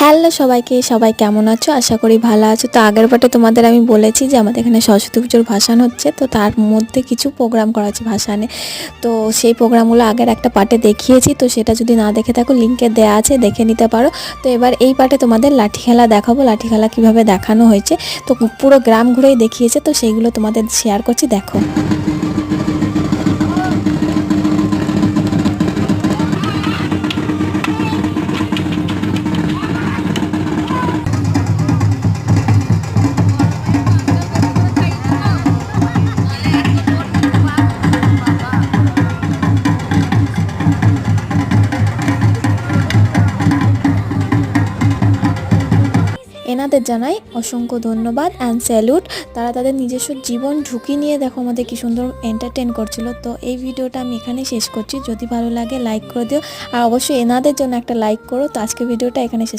Hello সবাইকে, সবাই কেমন আছো? আশা করি ভালো আছো। তো আগের পার্টে তোমাদের আমি বলেছি যে আমাদের এখানে সরস্বতী পুজোর ভাসান হচ্ছে, তো তার মধ্যে কিছু প্রোগ্রাম করা হচ্ছে ভাসানে। তো সেই প্রোগ্রামগুলো আগের একটা পার্টে দেখিয়েছি, তো সেটা যদি না দেখে থাকো লিঙ্কে দেওয়া আছে, দেখে নিতে পারো। তো এবার এই পার্টে তোমাদের লাঠি খেলা দেখাবো, লাঠি খেলা কীভাবে দেখানো হয়েছে। তো পুরো গ্রাম ঘুরেই দেখিয়েছে, তো সেইগুলো তোমাদের শেয়ার করছি, দেখো। এনাদের জানাই অসংখ্য ধন্যবাদ অ্যান্ড স্যালুট। তারা তাদের নিজস্ব জীবন ঝুঁকি নিয়ে দেখো আমাদের কি সুন্দর এন্টারটেন করছিল। তো এই ভিডিওটা আমি এখানে শেষ করছি। যদি ভালো লাগে লাইক করে দিও, আর অবশ্যই এনাদের জন্য একটা লাইক করো। তো আজকে ভিডিওটা এখানে শেষ